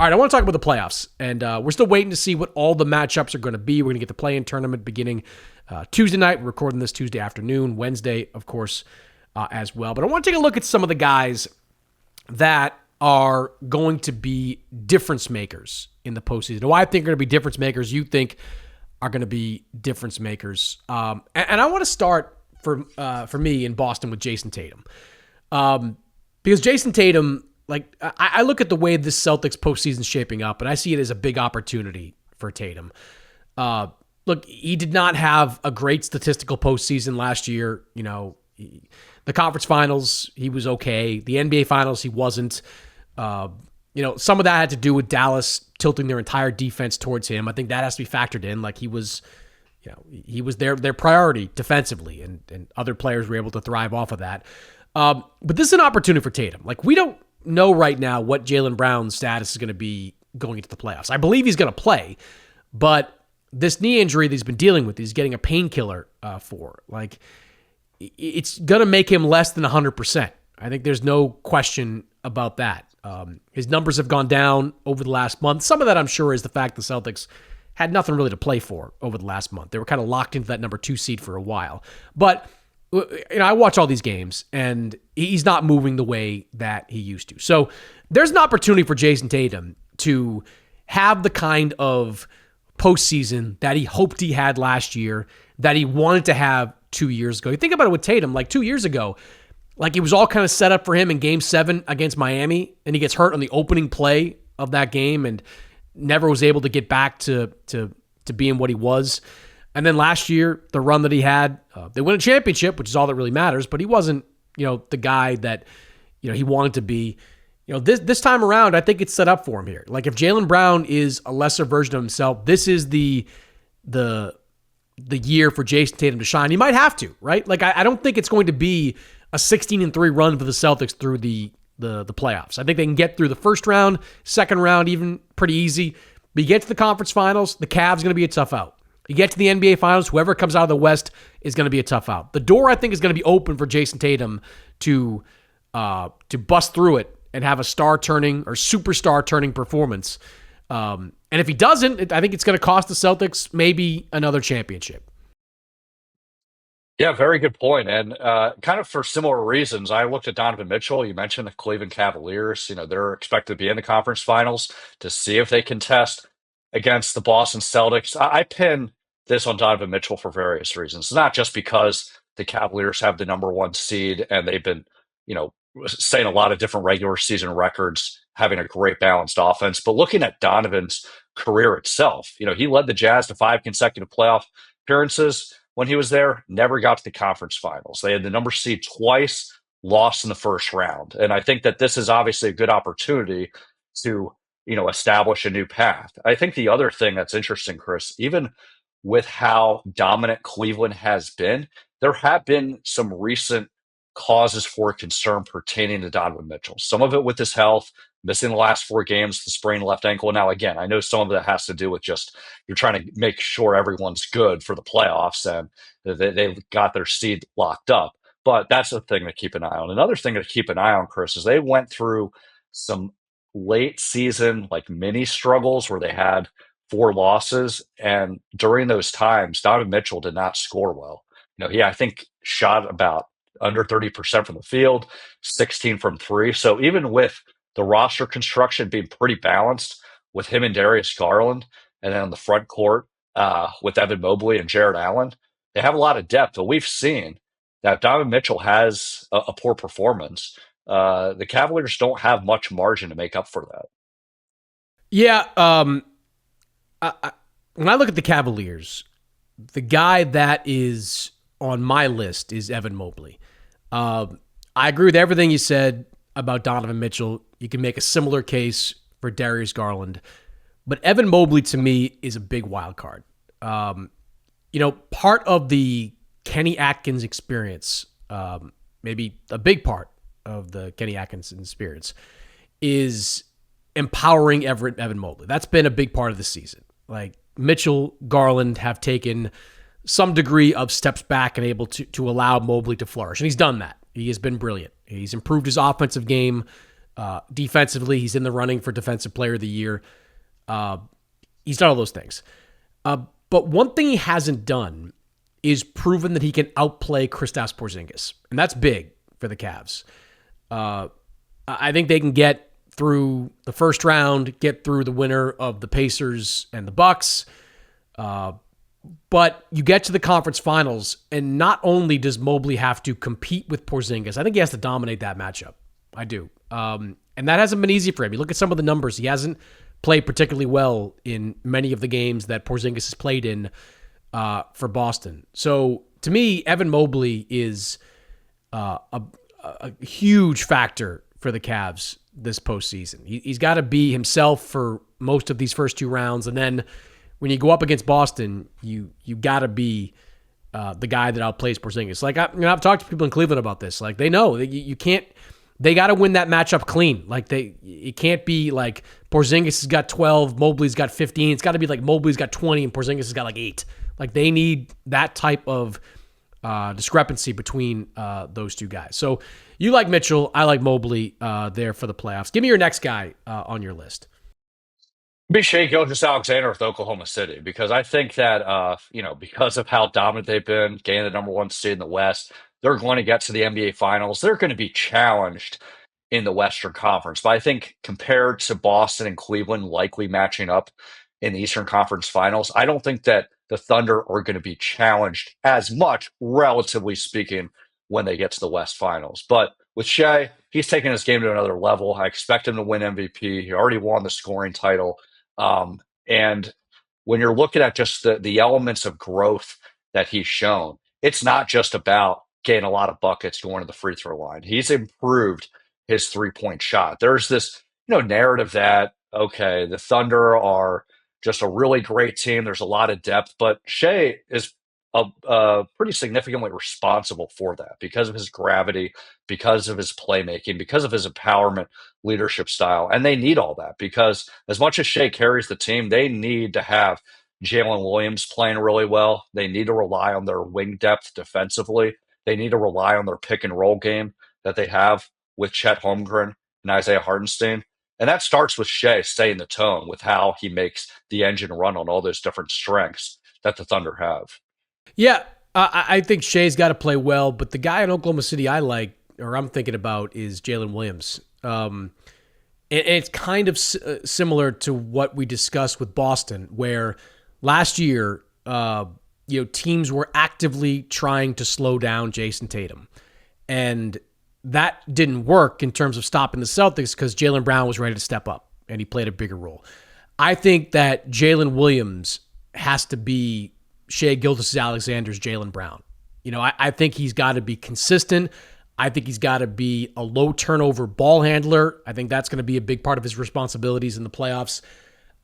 All right, I want to talk about the playoffs, and we're still waiting to see what all the matchups are going to be. We're going to get the play-in tournament beginning Tuesday night. We're recording this Tuesday afternoon, Wednesday, of course, as well. But I want to take a look at some of the guys that are going to be difference makers in the postseason. Who I think are going to be difference makers, you think are going to be difference makers. And I want to start for me in Boston with Jason Tatum. Because Jason Tatum, like, I look at the way this Celtics postseason is shaping up, and I see it as a big opportunity for Tatum. Look, he did not have a great statistical postseason last year. You know, the conference finals, he was okay. The NBA finals, he wasn't. You know, some of that had to do with Dallas tilting their entire defense towards him. I think that has to be factored in. Like, he was their priority defensively, and other players were able to thrive off of that. But this is an opportunity for Tatum. Like, we don't know right now what Jaylen Brown's status is going to be going into the playoffs. I believe he's going to play, but this knee injury that he's been dealing with, he's getting a painkiller for. Like, it's going to make him less than 100%. I think there's no question about that. His numbers have gone down over the last month. Some of that, I'm sure, is the fact the Celtics had nothing really to play for over the last month. They were kind of locked into that number 2 seed for a while. But I watch all these games, and he's not moving the way that he used to. So there's an opportunity for Jason Tatum to have the kind of postseason that he hoped he had last year, that he wanted to have 2 years ago. You think about it with Tatum, like 2 years ago, like it was all kind of set up for him in Game 7 against Miami, and he gets hurt on the opening play of that game and never was able to get back to being what he was. And then last year, the run that he had, they win a championship, which is all that really matters, but he wasn't, the guy that, he wanted to be. This time around, I think it's set up for him here. Like, if Jaylen Brown is a lesser version of himself, this is the year for Jason Tatum to shine. He might have to, right? Like, I don't think it's going to be a 16-3 run for the Celtics through the playoffs. I think they can get through the first round, second round, even pretty easy. But you get to the conference finals, the Cavs going to be a tough out. You get to the NBA finals, whoever comes out of the West is going to be a tough out. The door, I think, is going to be open for Jason Tatum to bust through it and have a star-turning or superstar-turning performance. And if he doesn't, I think it's going to cost the Celtics maybe another championship. Yeah, very good point. And kind of for similar reasons, I looked at Donovan Mitchell. You mentioned the Cleveland Cavaliers. They're expected to be in the conference finals to see if they can test against the Boston Celtics. I pin this on Donovan Mitchell for various reasons. It's not just because the Cavaliers have the number 1 seed and they've been, setting a lot of different regular season records, having a great balanced offense, but looking at Donovan's career itself, he led the Jazz to 5 consecutive playoff appearances when he was there, never got to the conference finals. They had the number seed twice, lost in the first round. And I think that this is obviously a good opportunity to, establish a new path. I think the other thing that's interesting, Chris, even with how dominant Cleveland has been, there have been some recent causes for concern pertaining to Donovan Mitchell. Some of it with his health, missing the last 4 games, the sprained left ankle. Now, again, I know some of that has to do with just you're trying to make sure everyone's good for the playoffs and they've got their seed locked up. But that's the thing to keep an eye on. Another thing to keep an eye on, Chris, is they went through some late season like mini struggles where they had 4 losses. And during those times, Donovan Mitchell did not score well. He, I think, shot about under 30% from the field, 16 from 3. So even with the roster construction being pretty balanced with him and Darius Garland, and then on the front court with Evan Mobley and Jared Allen, they have a lot of depth. But we've seen that Donovan Mitchell has a poor performance. The Cavaliers don't have much margin to make up for that. Yeah. When I look at the Cavaliers, the guy that is on my list is Evan Mobley. I agree with everything you said about Donovan Mitchell. You can make a similar case for Darius Garland. But Evan Mobley, to me, is a big wild card. Part of the Kenny Atkins experience, maybe a big part of the Kenny Atkins experience, is empowering Evan Mobley. That's been a big part of the season. Like, Mitchell, Garland have taken some degree of steps back and able to allow Mobley to flourish. And he's done that. He has been brilliant. He's improved his offensive game Defensively, he's in the running for Defensive Player of the Year. Uh, he's done all those things. But one thing he hasn't done is proven that he can outplay Kristaps Porzingis, and that's big for the Cavs. I think they can get through the first round, get through the winner of the Pacers and the Bucks. But you get to the conference finals, and not only does Mobley have to compete with Porzingis, I think he has to dominate that matchup. I do. And that hasn't been easy for him. You look at some of the numbers. He hasn't played particularly well in many of the games that Porzingis has played in for Boston. So to me, Evan Mobley is a huge factor for the Cavs this postseason. He's got to be himself for most of these first two rounds, and then when you go up against Boston, you got to be the guy that outplays Porzingis. Like I've talked to people in Cleveland about this. Like they know that you can't. They got to win that matchup clean. Like it can't be like Porzingis has got 12, Mobley's got 15. It's got to be like Mobley's got 20 and Porzingis has got like 8. Like they need that type of discrepancy between those two guys. So you like Mitchell, I like Mobley there for the playoffs. Give me your next guy on your list. Be Shea Gilgeous-Alexander with Oklahoma City because I think that because of how dominant they've been, gaining the number one seed in the West, they're going to get to the NBA Finals. They're going to be challenged in the Western Conference, but I think compared to Boston and Cleveland likely matching up in the Eastern Conference Finals, I don't think that the Thunder are going to be challenged as much, relatively speaking, when they get to the West Finals. But with Shea, he's taking his game to another level. I expect him to win MVP. He already won the scoring title. And when you're looking at just the elements of growth that he's shown, it's not just about getting a lot of buckets going to the free throw line. He's improved his 3-point shot. There's this, narrative that, okay, the Thunder are just a really great team. There's a lot of depth, but Shea is pretty significantly responsible for that because of his gravity, because of his playmaking, because of his empowerment leadership style. And they need all that because as much as Shea carries the team, they need to have Jalen Williams playing really well. They need to rely on their wing depth defensively. They need to rely on their pick and roll game that they have with Chet Holmgren and Isaiah Hartenstein. And that starts with Shea staying the tone with how he makes the engine run on all those different strengths that the Thunder have. Yeah, I think Shea's got to play well, but the guy in Oklahoma City I like, or I'm thinking about, is Jalen Williams. And it's kind of similar to what we discussed with Boston, where last year, teams were actively trying to slow down Jason Tatum. And that didn't work in terms of stopping the Celtics because Jaylen Brown was ready to step up and he played a bigger role. I think that Jalen Williams has to be Shea Gilgeous-Alexander's Jaylen Brown. I think he's got to be consistent. I think he's got to be a low turnover ball handler. I think that's going to be a big part of his responsibilities in the playoffs.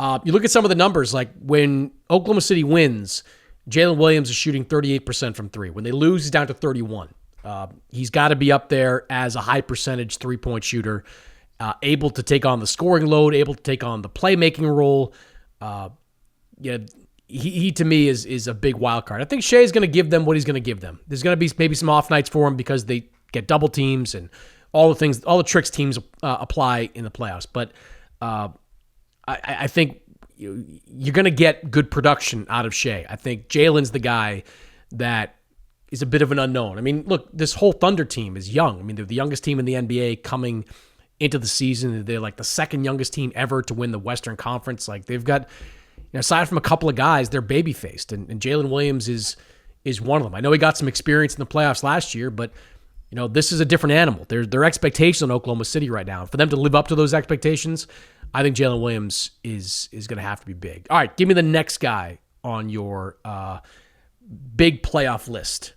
You look at some of the numbers, like when Oklahoma City wins, Jalen Williams is shooting 38% from three. When they lose, he's down to 31. He's got to be up there as a high percentage 3-point shooter, able to take on the scoring load, able to take on the playmaking role. He to me is a big wild card. I think Shea's going to give them what he's going to give them. There's going to be maybe some off nights for him because they get double teams and all the tricks teams apply in the playoffs. But I think you're going to get good production out of Shea. I think Jalen's the guy that is a bit of an unknown. I mean, look, this whole Thunder team is young. I mean, they're the youngest team in the NBA coming into the season. They're like the second youngest team ever to win the Western Conference. Like they've got, aside from a couple of guys, they're baby-faced, and Jalen Williams is one of them. I know he got some experience in the playoffs last year, but this is a different animal. Their expectations on Oklahoma City right now. For them to live up to those expectations, I think Jalen Williams is going to have to be big. All right, give me the next guy on your big playoff list.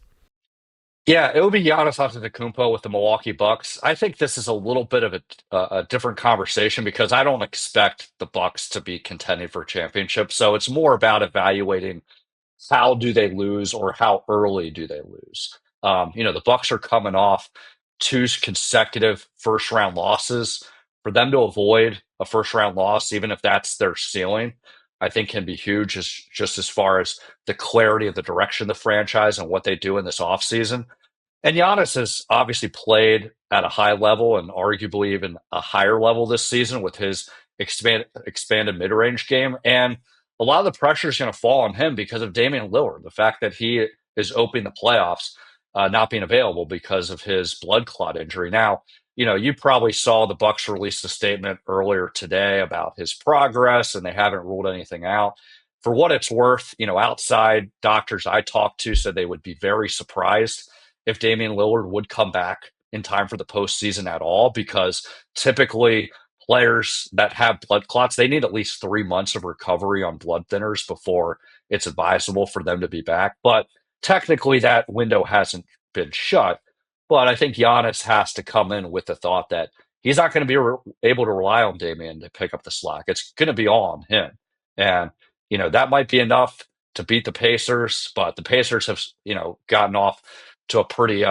Yeah, it would be Giannis Antetokounmpo with the Milwaukee Bucks. I think this is a little bit of a different conversation because I don't expect the Bucks to be contending for a championship. So it's more about evaluating how do they lose or how early do they lose. The Bucks are coming off two consecutive first round losses. For them to avoid a first round loss, even if that's their ceiling, I think can be huge just as far as the clarity of the direction of the franchise and what they do in this offseason. And Giannis has obviously played at a high level and arguably even a higher level this season with his expanded mid range game. And a lot of the pressure is going to fall on him because of Damian Lillard. The fact that he is opening the playoffs, not being available because of his blood clot injury. Now, you probably saw the Bucks release a statement earlier today about his progress, and they haven't ruled anything out. For what it's worth, outside doctors I talked to said they would be very surprised if Damian Lillard would come back in time for the postseason at all, because typically players that have blood clots, they need at least 3 months of recovery on blood thinners before it's advisable for them to be back. But technically, that window hasn't been shut. But I think Giannis has to come in with the thought that he's not going to be able to rely on Damian to pick up the slack. It's going to be all on him. And, that might be enough to beat the Pacers, but the Pacers have, gotten off to a pretty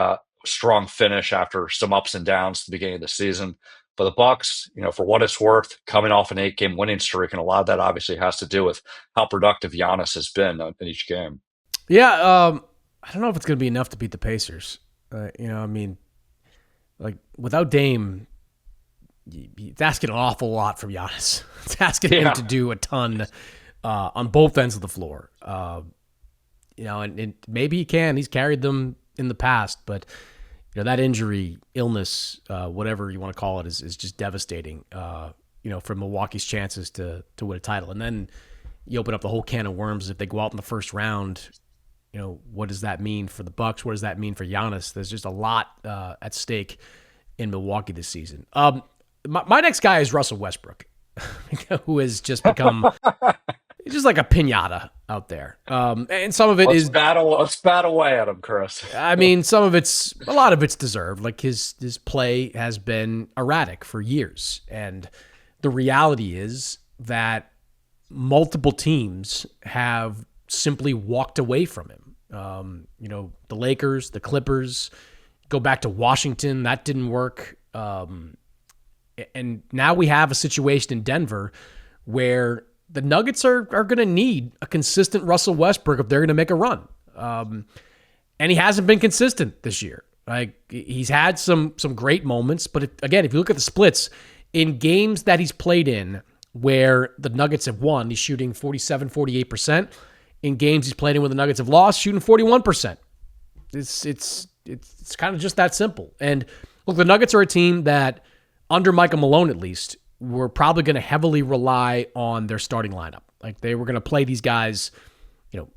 strong finish after some ups and downs at the beginning of the season. But the Bucks, for what it's worth, coming off an 8-game winning streak, and a lot of that obviously has to do with how productive Giannis has been in each game. Yeah, I don't know if it's going to be enough to beat the Pacers. I mean, like without Dame, it's asking an awful lot from Giannis. It's asking him to do a ton on both ends of the floor. And maybe he can. He's carried them in the past, but that injury, illness, whatever you want to call it, is just devastating. For Milwaukee's chances to win a title, and then you open up the whole can of worms if they go out in the first round. What does that mean for the Bucks? What does that mean for Giannis? There's just a lot at stake in Milwaukee this season. My next guy is Russell Westbrook, who has just become just like a piñata out there. And some of it let's bat away at him, Chris. I mean, a lot of it's deserved. Like his play has been erratic for years. And the reality is that multiple teams have simply walked away from him. The Lakers, the Clippers, go back to Washington. That didn't work. And now we have a situation in Denver where the Nuggets are going to need a consistent Russell Westbrook if they're going to make a run. And he hasn't been consistent this year. Like he's had some great moments, but if you look at the splits in games that he's played in where the Nuggets have won, he's shooting 47, 48%. In games he's played in where the Nuggets have lost, shooting 41%. It's kind of just that simple. And look, the Nuggets are a team that, under Michael Malone at least, were probably going to heavily rely on their starting lineup. Like they were going to play these guys,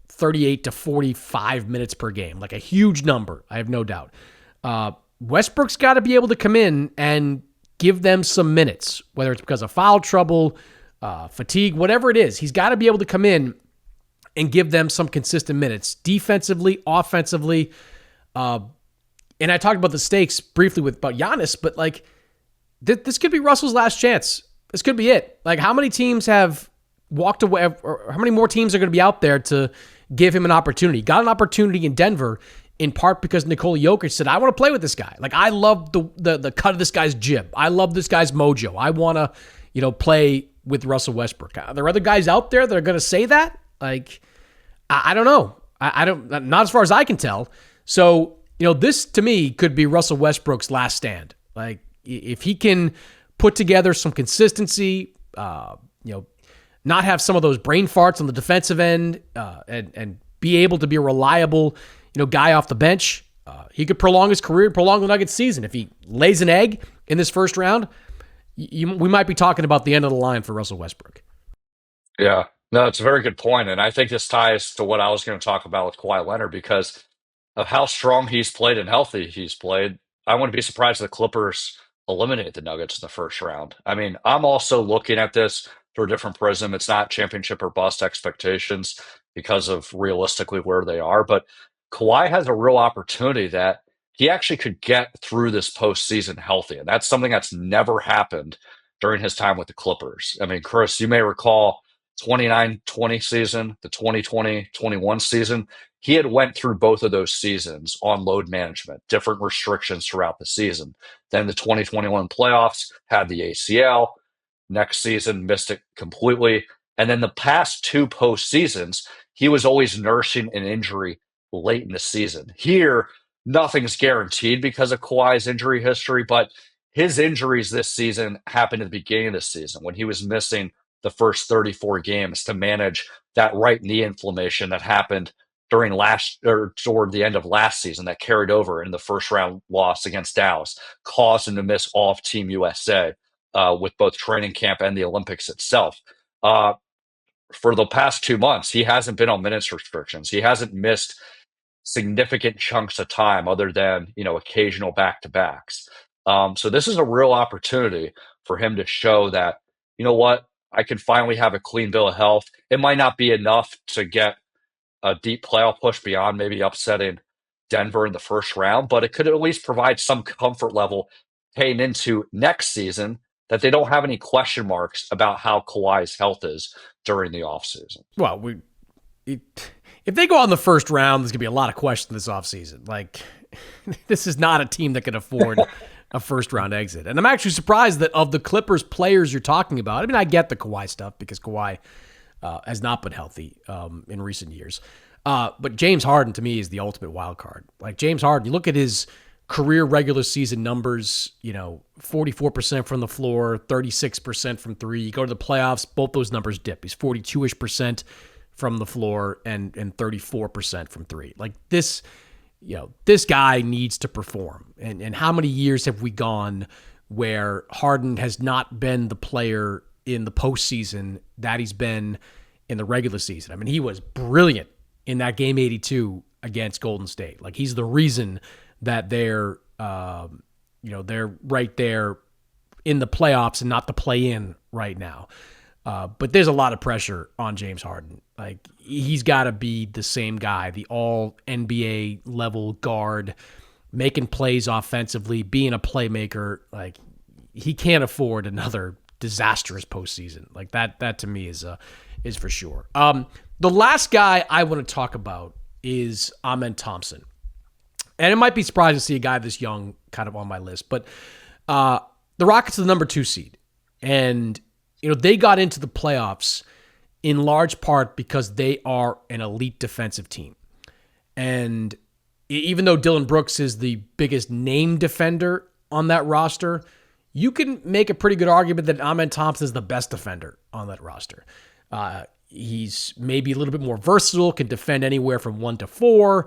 38 to 45 minutes per game, like a huge number. I have no doubt. Westbrook's got to be able to come in and give them some minutes, whether it's because of foul trouble, fatigue, whatever it is. He's got to be able to come in and give them some consistent minutes, defensively, offensively. And I talked about the stakes briefly about Giannis, but like this could be Russell's last chance. This could be it. Like how many teams have walked away, or how many more teams are going to be out there to give him an opportunity? Got an opportunity in Denver in part because Nikola Jokic said, I want to play with this guy. Like I love the cut of this guy's jib. I love this guy's mojo. I want to, play with Russell Westbrook. Are there other guys out there that are going to say that? Like, I don't know. I don't, not as far as I can tell. So, this to me could be Russell Westbrook's last stand. Like if he can put together some consistency, not have some of those brain farts on the defensive end, and be able to be a reliable, guy off the bench, he could prolong his career, prolong the Nuggets season. If he lays an egg in this first round, we might be talking about the end of the line for Russell Westbrook. Yeah, no, it's a very good point. And I think this ties to what I was going to talk about with Kawhi Leonard because of how strong he's played and healthy he's played. I wouldn't be surprised if the Clippers eliminate the Nuggets in the first round. I mean, I'm also looking at this through a different prism. It's not championship or bust expectations because of realistically where they are. But Kawhi has a real opportunity that he actually could get through this postseason healthy. And that's something that's never happened during his time with the Clippers. I mean, Chris, you may recall 29-20 season, the 2020-21 season. He had went through both of those seasons on load management, different restrictions throughout the season. Then the 2021 playoffs had the ACL. Next season, missed it completely. And then the past two postseasons, he was always nursing an injury late in the season. Here, nothing's guaranteed because of Kawhi's injury history, but his injuries this season happened at the beginning of the season when he was missing the first 34 games to manage that right knee inflammation that happened during last or toward the end of last season that carried over in the first round loss against Dallas, caused him to miss all of Team USA with both training camp and the Olympics itself. Uh, for the past 2 months, he hasn't been on minutes restrictions. He hasn't missed significant chunks of time other than occasional back to backs. So this is a real opportunity for him to show that what, I can finally have a clean bill of health. It might not be enough to get a deep playoff push beyond maybe upsetting Denver in the first round, but it could at least provide some comfort level heading into next season that they don't have any question marks about how Kawhi's health is during the offseason. Well, if they go on the first round, there's going to be a lot of questions this offseason. Like, this is not a team that can afford a first round exit. And I'm actually surprised that of the Clippers players you're talking about, I mean, I get the Kawhi stuff because Kawhi has not been healthy in recent years. But James Harden, to me, is the ultimate wild card. Like, James Harden, you look at his career regular season numbers, 44% from the floor, 36% from three. You go to the playoffs, both those numbers dip. He's 42-ish% from the floor and 34% from three. Like, this, this guy needs to perform. And how many years have we gone where Harden has not been the player in the postseason that he's been in the regular season? I mean, he was brilliant in that game 82 against Golden State. Like, he's the reason that they're right there in the playoffs and not the play-in right now. But there's a lot of pressure on James Harden. Like, he's got to be the same guy, the all NBA level guard, making plays offensively, being a playmaker. Like, he can't afford another disastrous postseason. Like, that to me is for sure. The last guy I want to talk about is Amen Thompson. And it might be surprising to see a guy this young kind of on my list, but the Rockets are the number 2 seed. And, they got into the playoffs in large part because they are an elite defensive team. And even though Dylan Brooks is the biggest name defender on that roster, you can make a pretty good argument that Amen Thompson is the best defender on that roster. He's maybe a little bit more versatile, can defend anywhere from 1 to 4,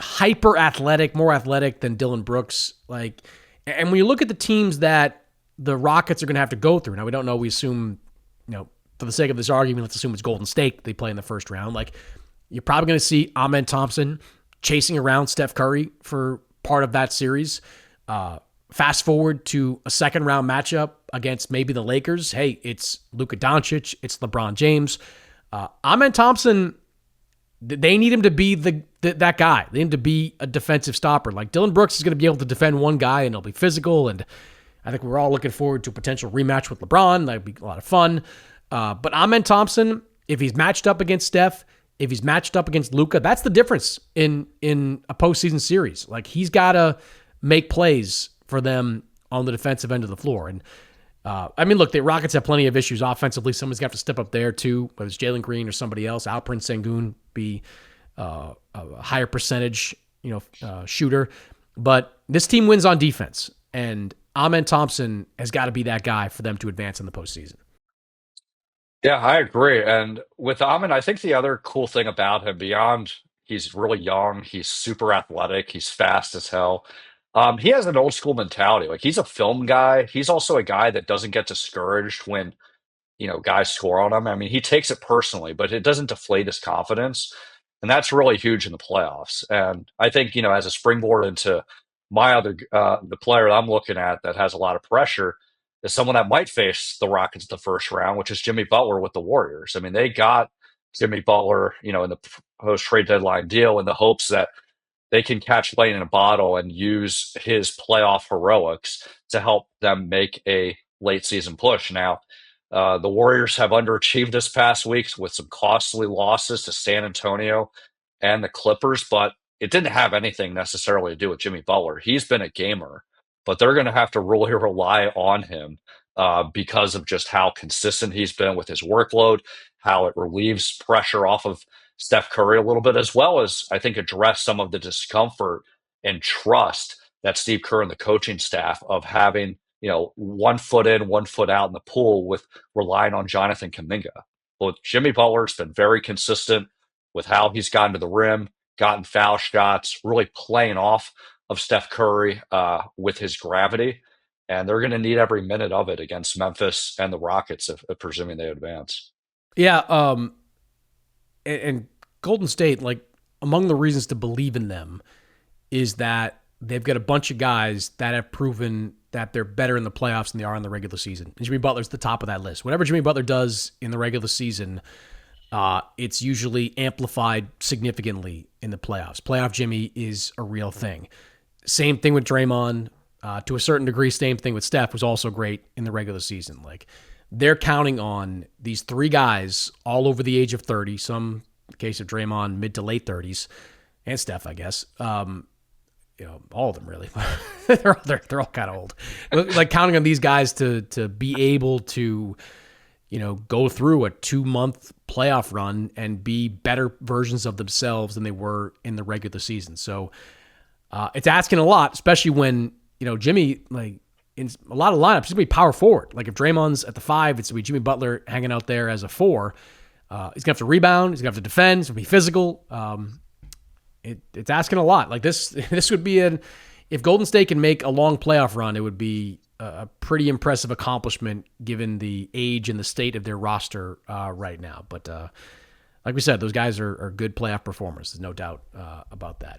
hyper athletic, more athletic than Dylan Brooks. Like, and when you look at the teams that the Rockets are going to have to go through, now we don't know, we assume, for the sake of this argument, let's assume it's Golden State they play in the first round. Like, you're probably going to see Amen Thompson chasing around Steph Curry for part of that series. Fast forward to a second round matchup against maybe the Lakers. Hey, it's Luka Doncic, it's LeBron James. Amen Thompson, they need him to be that guy. They need him to be a defensive stopper. Like, Dylan Brooks is going to be able to defend one guy and he'll be physical. And I think we're all looking forward to a potential rematch with LeBron. That'd be a lot of fun. But Amen Thompson, if he's matched up against Steph, if he's matched up against Luka, that's the difference in a postseason series. Like, he's got to make plays for them on the defensive end of the floor. And I mean, look, the Rockets have plenty of issues offensively. Somebody's got to step up there too, whether it's Jalen Green or somebody else. Alperen Sengun be a higher percentage, shooter. But this team wins on defense, and Amen Thompson has got to be that guy for them to advance in the postseason. Yeah, I agree. And with Amin, I think the other cool thing about him, beyond he's really young, he's super athletic, he's fast as hell. He has an old school mentality. Like, he's a film guy. He's also a guy that doesn't get discouraged when guys score on him. I mean, he takes it personally, but it doesn't deflate his confidence. And that's really huge in the playoffs. And I think, as a springboard into the player I'm looking at that has a lot of pressure is someone that might face the Rockets the first round, which is Jimmy Butler with the Warriors. I mean, they got Jimmy Butler, in the post trade deadline deal in the hopes that they can catch lightning in a bottle and use his playoff heroics to help them make a late season push. Now, the Warriors have underachieved this past week with some costly losses to San Antonio and the Clippers, but it didn't have anything necessarily to do with Jimmy Butler. He's been a gamer, but they're going to have to really rely on him because of just how consistent he's been with his workload, how it relieves pressure off of Steph Curry a little bit, as well as I think address some of the discomfort and trust that Steve Kerr and the coaching staff of having, 1 foot in, 1 foot out in the pool with relying on Jonathan Kuminga. Well, Jimmy Butler's been very consistent with how he's gotten to the rim, gotten foul shots, really playing off of Steph Curry with his gravity. And they're going to need every minute of it against Memphis and the Rockets, if presuming they advance. Yeah, and Golden State, like, among the reasons to believe in them is that they've got a bunch of guys that have proven that they're better in the playoffs than they are in the regular season. And Jimmy Butler's at the top of that list. Whatever Jimmy Butler does in the regular season, it's usually amplified significantly in the playoffs. Playoff Jimmy is a real thing. Same thing with Draymond. To a certain degree, same thing with Steph, was also great in the regular season. Like, they're counting on these three guys all over the age of 30, some, in the case of Draymond, mid to late 30s, and Steph, I guess. All of them really. they're all kind of old. Like, counting on these guys to be able to, go through a 2-month playoff run and be better versions of themselves than they were in the regular season. So it's asking a lot, especially when, Jimmy, like, in a lot of lineups, he's going to be power forward. Like, if Draymond's at the 5, it's going to be Jimmy Butler hanging out there as a 4. He's going to have to rebound. He's going to have to defend. He's going to be physical. It's asking a lot. Like, this would be if Golden State can make a long playoff run, it would be a pretty impressive accomplishment given the age and the state of their roster right now. But like we said, those guys are good playoff performers. There's no doubt about that.